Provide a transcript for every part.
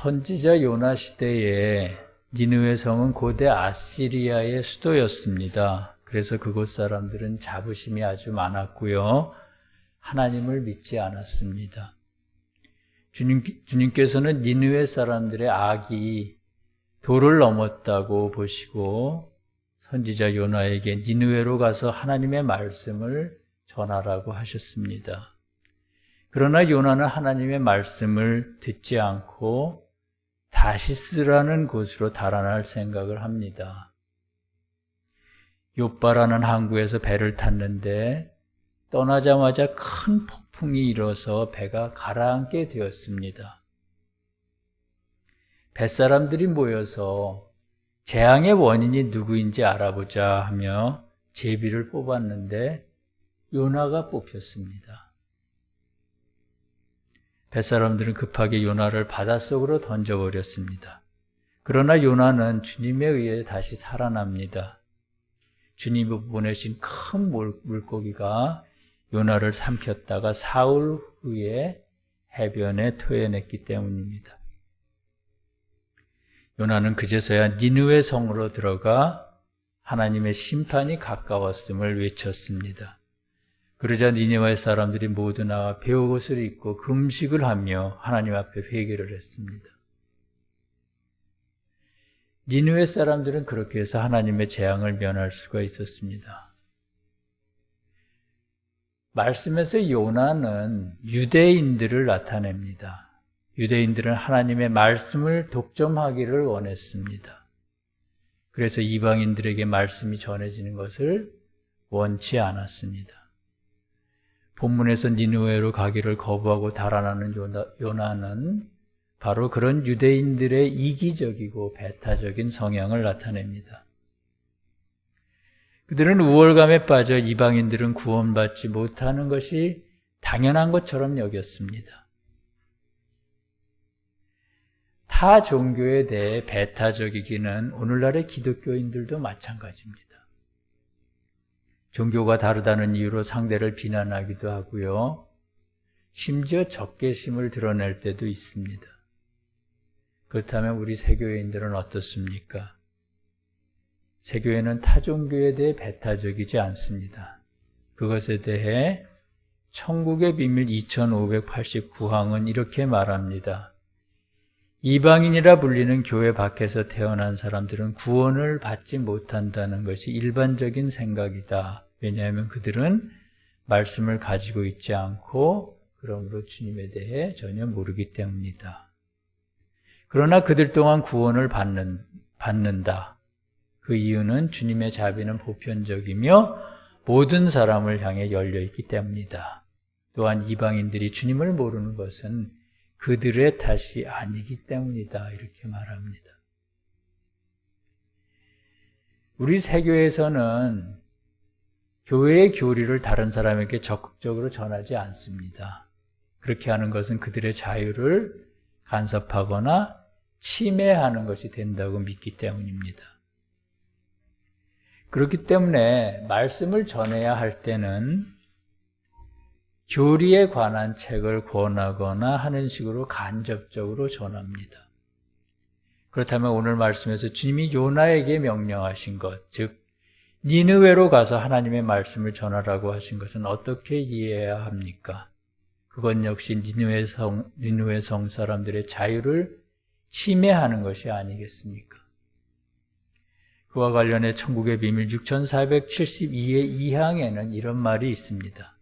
선지자 요나 시대에 니느웨 성은 고대 아시리아의 수도였습니다. 그래서 그곳 사람들은 자부심이 아주 많았고요. 하나님을 믿지 않았습니다. 주님께서는 니느웨 사람들의 악이 도를 넘었다고 보시고 선지자 요나에게 니느웨로 가서 하나님의 말씀을 전하라고 하셨습니다. 그러나 요나는 하나님의 말씀을 듣지 않고 다시스라는 곳으로 달아날 생각을 합니다. 욥바라는 항구에서 배를 탔는데 떠나자마자 큰 폭풍이 일어서 배가 가라앉게 되었습니다. 뱃사람들이 모여서 재앙의 원인이 누구인지 알아보자 하며 제비를 뽑았는데 요나가 뽑혔습니다. 뱃사람들은 급하게 요나를 바닷속으로 던져버렸습니다. 그러나 요나는 주님에 의해 다시 살아납니다. 주님이 보내신 큰 물고기가 요나를 삼켰다가 사흘 후에 해변에 토해냈기 때문입니다. 요나는 그제서야 니느웨 성으로 들어가 하나님의 심판이 가까웠음을 외쳤습니다. 그러자 니느웨 사람들이 모두 나와 베옷을 입고 금식을 하며 하나님 앞에 회개를 했습니다. 니느웨 사람들은 그렇게 해서 하나님의 재앙을 면할 수가 있었습니다. 말씀에서 요나는 유대인들을 나타냅니다. 유대인들은 하나님의 말씀을 독점하기를 원했습니다. 그래서 이방인들에게 말씀이 전해지는 것을 원치 않았습니다. 본문에서 니느웨로 가기를 거부하고 달아나는 요나는 바로 그런 유대인들의 이기적이고 배타적인 성향을 나타냅니다. 그들은 우월감에 빠져 이방인들은 구원받지 못하는 것이 당연한 것처럼 여겼습니다. 타 종교에 대해 배타적이기는 오늘날의 기독교인들도 마찬가지입니다. 종교가 다르다는 이유로 상대를 비난하기도 하고요. 심지어 적개심을 드러낼 때도 있습니다. 그렇다면 우리 세교회인들은 어떻습니까? 세교회는 타종교에 대해 배타적이지 않습니다. 그것에 대해 천국의 비밀 2589항은 이렇게 말합니다. 이방인이라 불리는 교회 밖에서 태어난 사람들은 구원을 받지 못한다는 것이 일반적인 생각이다. 왜냐하면 그들은 말씀을 가지고 있지 않고 그러므로 주님에 대해 전혀 모르기 때문이다. 그러나 그들 또한 구원을 받는다. 그 이유는 주님의 자비는 보편적이며 모든 사람을 향해 열려있기 때문이다. 또한 이방인들이 주님을 모르는 것은 그들의 탓이 아니기 때문이다. 이렇게 말합니다. 우리 세교에서는 교회의 교리를 다른 사람에게 적극적으로 전하지 않습니다. 그렇게 하는 것은 그들의 자유를 간섭하거나 침해하는 것이 된다고 믿기 때문입니다. 그렇기 때문에 말씀을 전해야 할 때는 교리에 관한 책을 권하거나 하는 식으로 간접적으로 전합니다. 그렇다면 오늘 말씀에서 주님이 요나에게 명령하신 것, 즉 니느웨로 가서 하나님의 말씀을 전하라고 하신 것은 어떻게 이해해야 합니까? 그건 역시 니느웨 성 사람들의 자유를 침해하는 것이 아니겠습니까? 그와 관련해 천국의 비밀 6472의 2항에는 이런 말이 있습니다.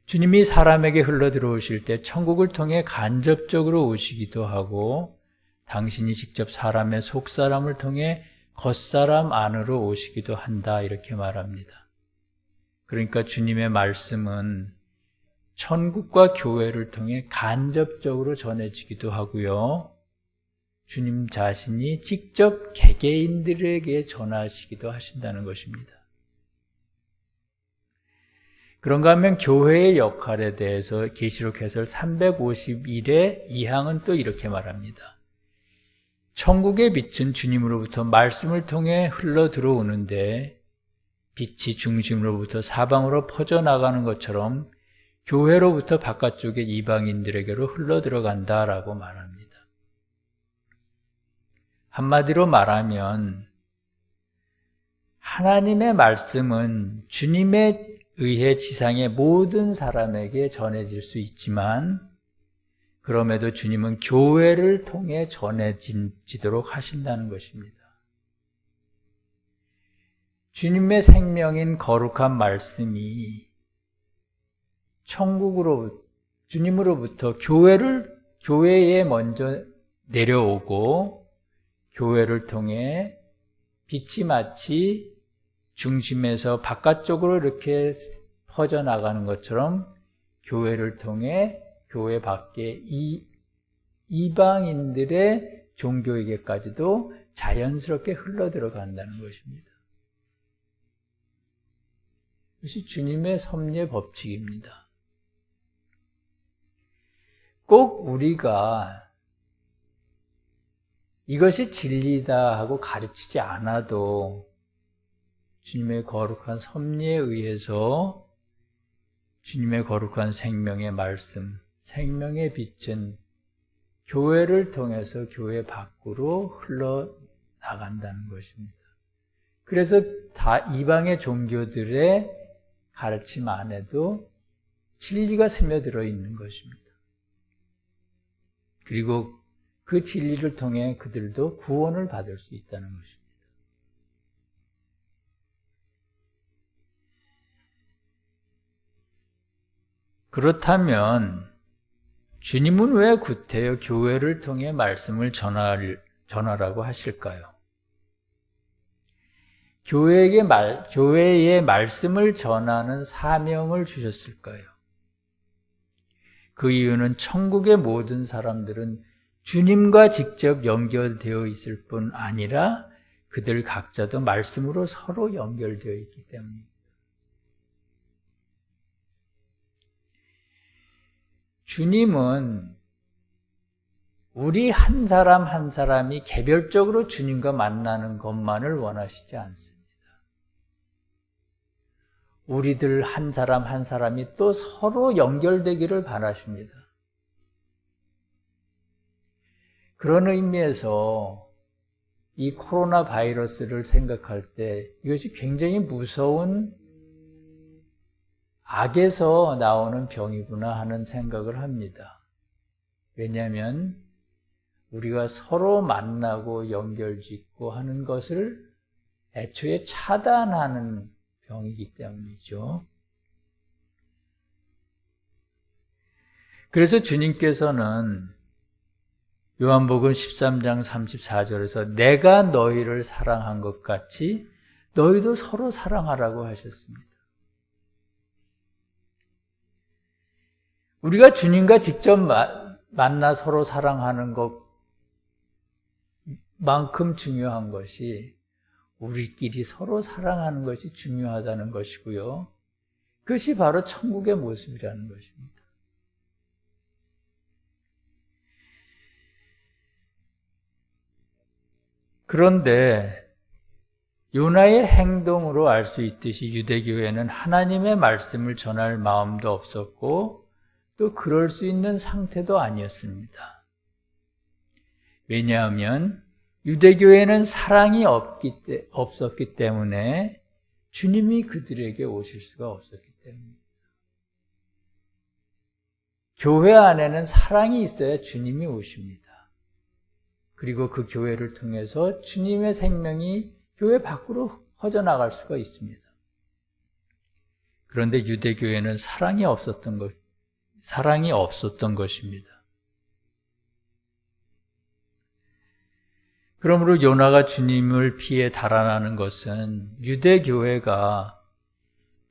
주님이 사람에게 흘러들어오실 때 천국을 통해 간접적으로 오시기도 하고 당신이 직접 사람의 속사람을 통해 겉사람 안으로 오시기도 한다 이렇게 말합니다. 그러니까 주님의 말씀은 천국과 교회를 통해 간접적으로 전해지기도 하고요. 주님 자신이 직접 개개인들에게 전하시기도 하신다는 것입니다. 그런가 하면 교회의 역할에 대해서 계시록 해설 351의 2항은 또 이렇게 말합니다. 천국의 빛은 주님으로부터 말씀을 통해 흘러 들어오는데 빛이 중심으로부터 사방으로 퍼져나가는 것처럼 교회로부터 바깥쪽의 이방인들에게로 흘러 들어간다라고 말합니다. 한마디로 말하면 하나님의 말씀은 주님에 의해 지상의 모든 사람에게 전해질 수 있지만 그럼에도 주님은 교회를 통해 전해지도록 하신다는 것입니다. 주님의 생명인 거룩한 말씀이 주님으로부터 교회에 먼저 내려오고 교회를 통해 빛이 마치 중심에서 바깥쪽으로 이렇게 퍼져나가는 것처럼 교회를 통해 교회 밖에 이방인들의 종교에게까지도 자연스럽게 흘러들어간다는 것입니다. 이것이 주님의 섭리의 법칙입니다. 꼭 우리가 이것이 진리다 하고 가르치지 않아도 주님의 거룩한 섭리에 의해서 주님의 거룩한 생명의 말씀, 생명의 빛은 교회를 통해서 교회 밖으로 흘러나간다는 것입니다. 그래서 다 이방의 종교들의 가르침 안에도 진리가 스며들어 있는 것입니다. 그리고 그 진리를 통해 그들도 구원을 받을 수 있다는 것입니다. 그렇다면 주님은 왜 구태여 교회를 통해 말씀을 전하라고 하실까요? 교회에 말씀을 전하는 사명을 주셨을까요? 그 이유는 천국의 모든 사람들은 주님과 직접 연결되어 있을 뿐 아니라 그들 각자도 말씀으로 서로 연결되어 있기 때문입니다. 주님은 우리 한 사람 한 사람이 개별적으로 주님과 만나는 것만을 원하시지 않습니다. 우리들 한 사람 한 사람이 또 서로 연결되기를 바라십니다. 그런 의미에서 이 코로나 바이러스를 생각할 때 이것이 굉장히 무서운 악에서 나오는 병이구나 하는 생각을 합니다. 왜냐하면 우리가 서로 만나고 연결짓고 하는 것을 애초에 차단하는 병이기 때문이죠. 그래서 주님께서는 요한복음 13장 34절에서 내가 너희를 사랑한 것 같이 너희도 서로 사랑하라고 하셨습니다. 우리가 주님과 직접 만나 서로 사랑하는 것만큼 중요한 것이 우리끼리 서로 사랑하는 것이 중요하다는 것이고요. 그것이 바로 천국의 모습이라는 것입니다. 그런데 요나의 행동으로 알 수 있듯이 유대교회는 하나님의 말씀을 전할 마음도 없었고 또 그럴 수 있는 상태도 아니었습니다. 왜냐하면 유대교회는 사랑이 없었기 때문에 주님이 그들에게 오실 수가 없었기 때문입니다. 교회 안에는 사랑이 있어야 주님이 오십니다. 그리고 그 교회를 통해서 주님의 생명이 교회 밖으로 퍼져나갈 수가 있습니다. 그런데 유대교회는 사랑이 없었던 것입니다. 그러므로 요나가 주님을 피해 달아나는 것은 유대교회가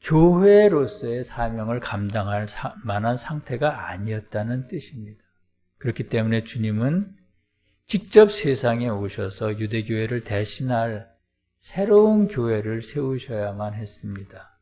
교회로서의 사명을 감당할 만한 상태가 아니었다는 뜻입니다. 그렇기 때문에 주님은 직접 세상에 오셔서 유대교회를 대신할 새로운 교회를 세우셔야만 했습니다.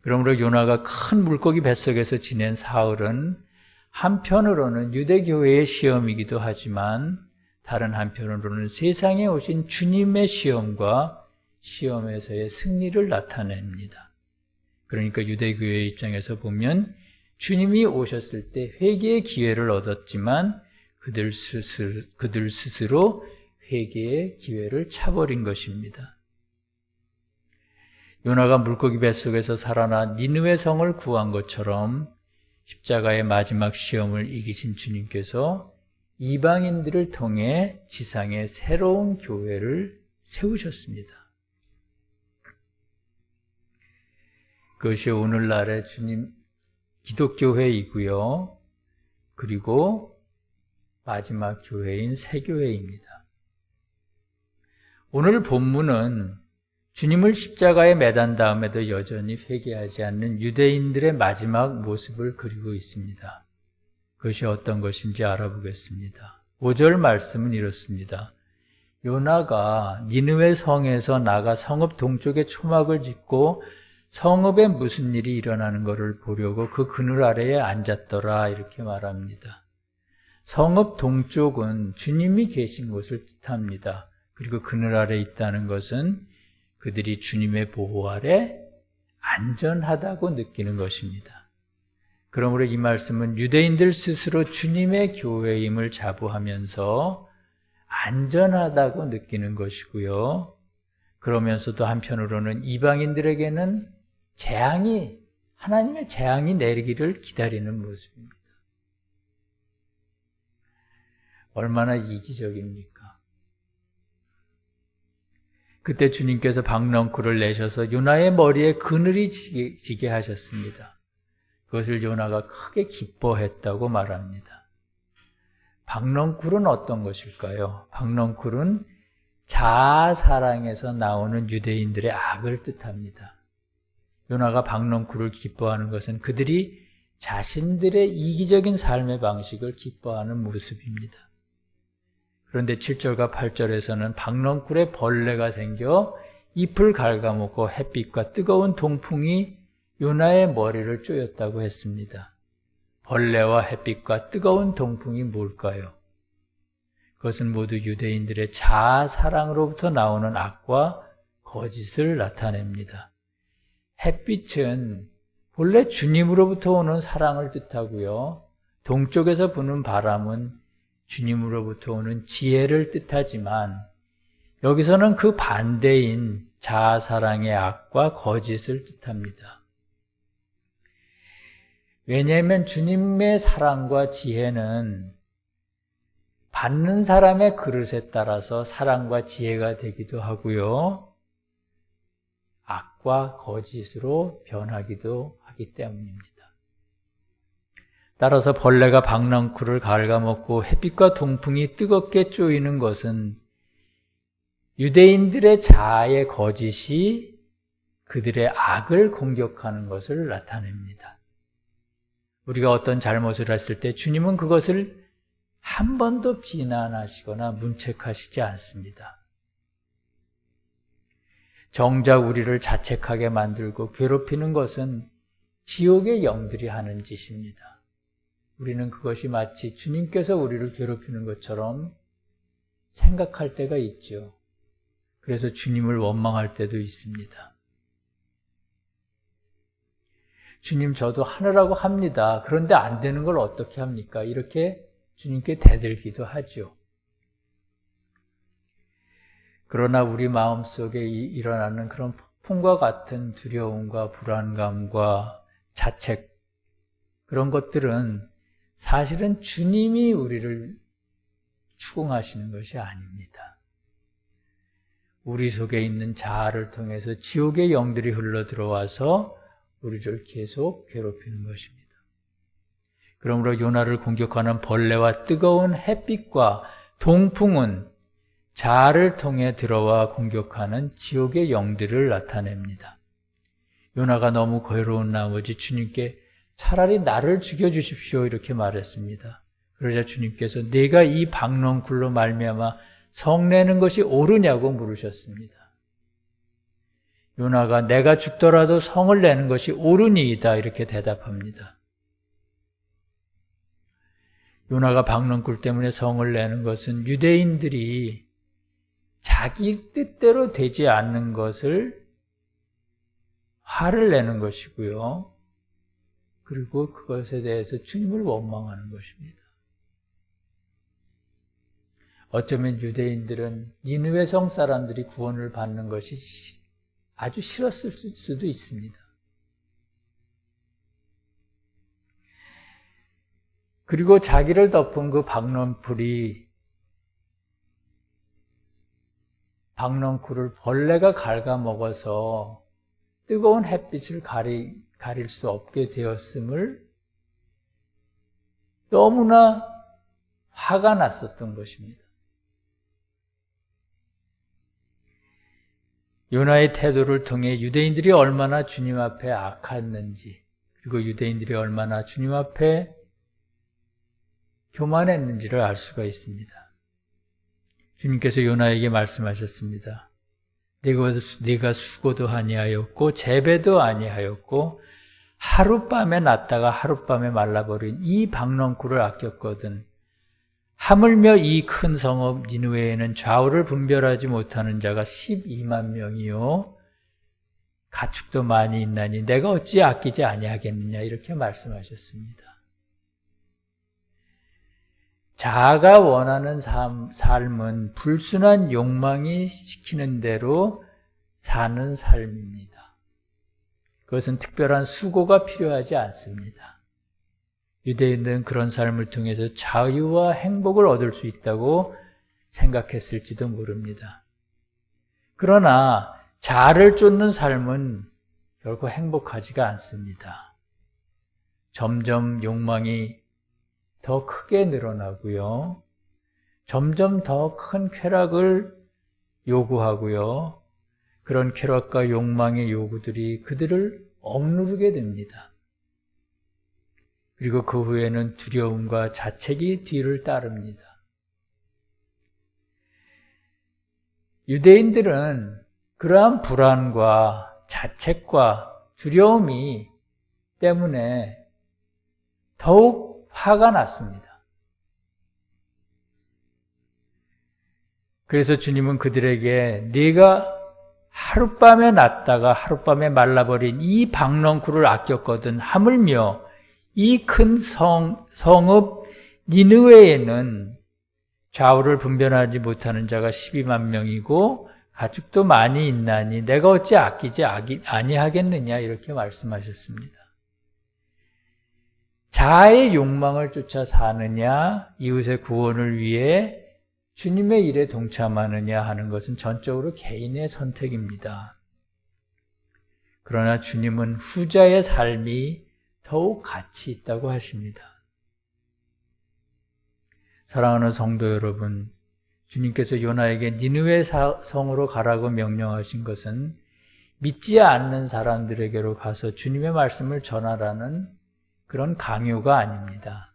그러므로 요나가 큰 물고기 뱃속에서 지낸 사흘은 한편으로는 유대교회의 시험이기도 하지만 다른 한편으로는 세상에 오신 주님의 시험과 시험에서의 승리를 나타냅니다. 그러니까 유대교회의 입장에서 보면 주님이 오셨을 때 회개의 기회를 얻었지만 그들 스스로 회개의 기회를 차버린 것입니다. 요나가 물고기 뱃속에서 살아나 니느웨 성을 구한 것처럼 십자가의 마지막 시험을 이기신 주님께서 이방인들을 통해 지상에 새로운 교회를 세우셨습니다. 그것이 오늘날의 주님 기독교회이고요. 그리고 마지막 교회인 새교회입니다. 오늘 본문은 주님을 십자가에 매단 다음에도 여전히 회개하지 않는 유대인들의 마지막 모습을 그리고 있습니다. 그것이 어떤 것인지 알아보겠습니다. 5절 말씀은 이렇습니다. 요나가 니느웨 성에서 나가 성읍 동쪽에 초막을 짓고 성읍에 무슨 일이 일어나는 것을 보려고 그 그늘 아래에 앉았더라 이렇게 말합니다. 성읍 동쪽은 주님이 계신 곳을 뜻합니다. 그리고 그늘 아래에 있다는 것은 그들이 주님의 보호 아래 안전하다고 느끼는 것입니다. 그러므로 이 말씀은 유대인들 스스로 주님의 교회임을 자부하면서 안전하다고 느끼는 것이고요. 그러면서도 한편으로는 이방인들에게는 하나님의 재앙이 내리기를 기다리는 모습입니다. 얼마나 이기적입니까? 그때 주님께서 박넝쿨을 내셔서 요나의 머리에 그늘이 지게 하셨습니다. 그것을 요나가 크게 기뻐했다고 말합니다. 박넝쿨은 어떤 것일까요? 박넝쿨은 자아사랑에서 나오는 유대인들의 악을 뜻합니다. 요나가 박넝쿨을 기뻐하는 것은 그들이 자신들의 이기적인 삶의 방식을 기뻐하는 모습입니다. 그런데 7절과 8절에서는 박넝쿨에 벌레가 생겨 잎을 갉아먹고 햇빛과 뜨거운 동풍이 요나의 머리를 쪼였다고 했습니다. 벌레와 햇빛과 뜨거운 동풍이 뭘까요? 그것은 모두 유대인들의 자아사랑으로부터 나오는 악과 거짓을 나타냅니다. 햇빛은 본래 주님으로부터 오는 사랑을 뜻하고요. 동쪽에서 부는 바람은 주님으로부터 오는 지혜를 뜻하지만 여기서는 그 반대인 자아사랑의 악과 거짓을 뜻합니다. 왜냐하면 주님의 사랑과 지혜는 받는 사람의 그릇에 따라서 사랑과 지혜가 되기도 하고요. 악과 거짓으로 변하기도 하기 때문입니다. 따라서 벌레가 박넝쿨을 갉아먹고 햇빛과 동풍이 뜨겁게 쪼이는 것은 유대인들의 자아의 거짓이 그들의 악을 공격하는 것을 나타냅니다. 우리가 어떤 잘못을 했을 때 주님은 그것을 한 번도 비난하시거나 문책하시지 않습니다. 정작 우리를 자책하게 만들고 괴롭히는 것은 지옥의 영들이 하는 짓입니다. 우리는 그것이 마치 주님께서 우리를 괴롭히는 것처럼 생각할 때가 있죠. 그래서 주님을 원망할 때도 있습니다. 주님, 저도 하느라고 합니다. 그런데 안 되는 걸 어떻게 합니까? 이렇게 주님께 대들기도 하죠. 그러나 우리 마음속에 일어나는 그런 폭풍과 같은 두려움과 불안감과 자책, 그런 것들은 사실은 주님이 우리를 추궁하시는 것이 아닙니다. 우리 속에 있는 자아를 통해서 지옥의 영들이 흘러 들어와서 우리를 계속 괴롭히는 것입니다. 그러므로 요나를 공격하는 벌레와 뜨거운 햇빛과 동풍은 자아를 통해 들어와 공격하는 지옥의 영들을 나타냅니다. 요나가 너무 괴로운 나머지 주님께 차라리 나를 죽여주십시오 이렇게 말했습니다. 그러자 주님께서 내가 이 박넝쿨로 말미암아 성내는 것이 옳으냐고 물으셨습니다. 요나가 내가 죽더라도 성을 내는 것이 옳으니이다 이렇게 대답합니다. 요나가 박넝쿨 때문에 성을 내는 것은 유대인들이 자기 뜻대로 되지 않는 것을 화를 내는 것이고요. 그리고 그것에 대해서 주님을 원망하는 것입니다. 어쩌면 유대인들은 니느웨 성 사람들이 구원을 받는 것이 아주 싫었을 수도 있습니다. 그리고 자기를 덮은 그 박넝쿨을 벌레가 갉아먹어서 뜨거운 햇빛을 가릴 수 없게 되었음을 너무나 화가 났었던 것입니다. 요나의 태도를 통해 유대인들이 얼마나 주님 앞에 악했는지, 그리고 유대인들이 얼마나 주님 앞에 교만했는지를 알 수가 있습니다. 주님께서 요나에게 말씀하셨습니다. 네가 수고도 아니하였고 재배도 아니하였고 하룻밤에 났다가 하룻밤에 말라버린 이 박넝쿨을 아꼈거든. 하물며 이 큰 성읍 니느웨에는 좌우를 분별하지 못하는 자가 12만 명이요 가축도 많이 있나니 내가 어찌 아끼지 아니하겠느냐, 이렇게 말씀하셨습니다. 자아가 원하는 삶은 불순한 욕망이 시키는 대로 사는 삶입니다. 그것은 특별한 수고가 필요하지 않습니다. 유대인들은 그런 삶을 통해서 자유와 행복을 얻을 수 있다고 생각했을지도 모릅니다. 그러나 자아를 쫓는 삶은 결코 행복하지가 않습니다. 점점 욕망이 더 크게 늘어나고요. 점점 더 큰 쾌락을 요구하고요. 그런 쾌락과 욕망의 요구들이 그들을 억누르게 됩니다. 그리고 그 후에는 두려움과 자책이 뒤를 따릅니다. 유대인들은 그러한 불안과 자책과 두려움이 때문에 더욱 화가 났습니다. 그래서 주님은 그들에게 네가 하룻밤에 났다가 하룻밤에 말라버린 이 박넝쿨을 아꼈거든. 하물며 이 큰 성읍 니느웨에는 좌우를 분별하지 못하는 자가 12만 명이고 가축도 많이 있나니 내가 어찌 아끼지 아니하겠느냐, 이렇게 말씀하셨습니다. 자아의 욕망을 쫓아 사느냐, 이웃의 구원을 위해 주님의 일에 동참하느냐 하는 것은 전적으로 개인의 선택입니다. 그러나 주님은 후자의 삶이 더욱 가치 있다고 하십니다. 사랑하는 성도 여러분, 주님께서 요나에게 니느웨 성으로 가라고 명령하신 것은 믿지 않는 사람들에게로 가서 주님의 말씀을 전하라는 그런 강요가 아닙니다.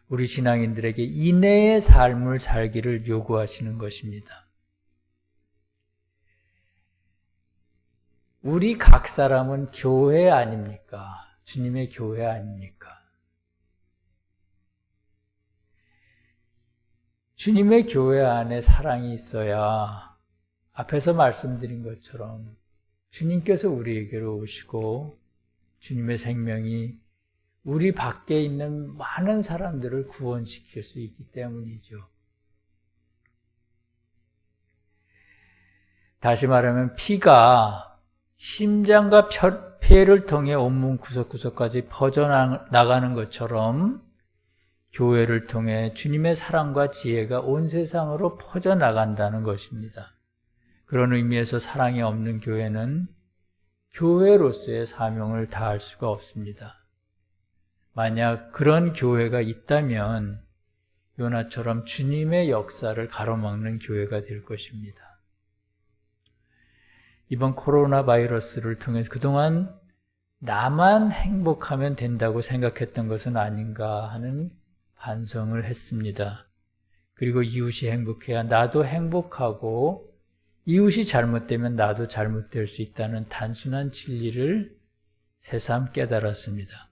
우리 신앙인들에게 인내의 삶을 살기를 요구하시는 것입니다. 우리 각 사람은 교회 아닙니까? 주님의 교회 아닙니까? 주님의 교회 안에 사랑이 있어야 앞에서 말씀드린 것처럼 주님께서 우리에게로 오시고 주님의 생명이 우리 밖에 있는 많은 사람들을 구원시킬 수 있기 때문이죠. 다시 말하면 피가 심장과 폐를 통해 온몸 구석구석까지 퍼져나가는 것처럼 교회를 통해 주님의 사랑과 지혜가 온 세상으로 퍼져나간다는 것입니다. 그런 의미에서 사랑이 없는 교회는 교회로서의 사명을 다할 수가 없습니다. 만약 그런 교회가 있다면 요나처럼 주님의 역사를 가로막는 교회가 될 것입니다. 이번 코로나 바이러스를 통해 그동안 나만 행복하면 된다고 생각했던 것은 아닌가 하는 반성을 했습니다. 그리고 이웃이 행복해야 나도 행복하고 이웃이 잘못되면 나도 잘못될 수 있다는 단순한 진리를 새삼 깨달았습니다.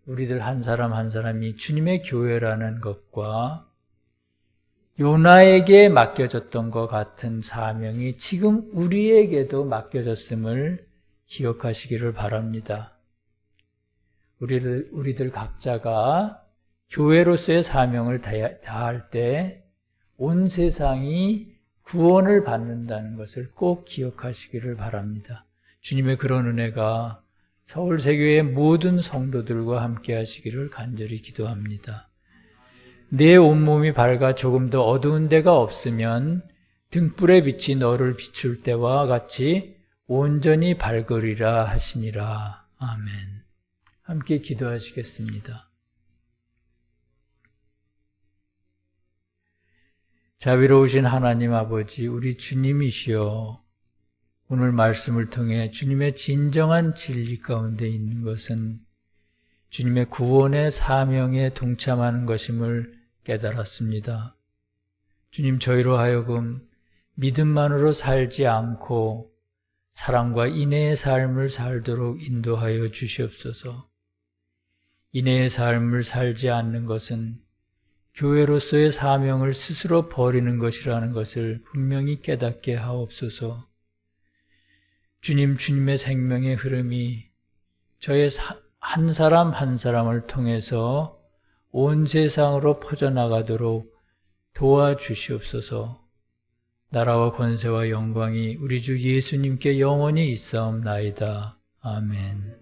우리들 한 사람 한 사람이 주님의 교회라는 것과 요나에게 맡겨졌던 것 같은 사명이 지금 우리에게도 맡겨졌음을 기억하시기를 바랍니다. 우리들 각자가 교회로서의 사명을 다할 때 온 세상이 구원을 받는다는 것을 꼭 기억하시기를 바랍니다. 주님의 그런 은혜가 서울세교의 모든 성도들과 함께 하시기를 간절히 기도합니다. 내 온몸이 밝아 조금 더 어두운 데가 없으면 등불의 빛이 너를 비출 때와 같이 온전히 밝으리라 하시니라. 아멘. 함께 기도하시겠습니다. 자비로우신 하나님 아버지, 우리 주님이시여, 오늘 말씀을 통해 주님의 진정한 진리 가운데 있는 것은 주님의 구원의 사명에 동참하는 것임을 깨달았습니다. 주님, 저희로 하여금 믿음만으로 살지 않고 사랑과 인애의 삶을 살도록 인도하여 주시옵소서. 인애의 삶을 살지 않는 것은 교회로서의 사명을 스스로 버리는 것이라는 것을 분명히 깨닫게 하옵소서. 주님의 생명의 흐름이 저의 한 사람 한 사람을 통해서 온 세상으로 퍼져나가도록 도와주시옵소서. 나라와 권세와 영광이 우리 주 예수님께 영원히 있사옵나이다. 아멘.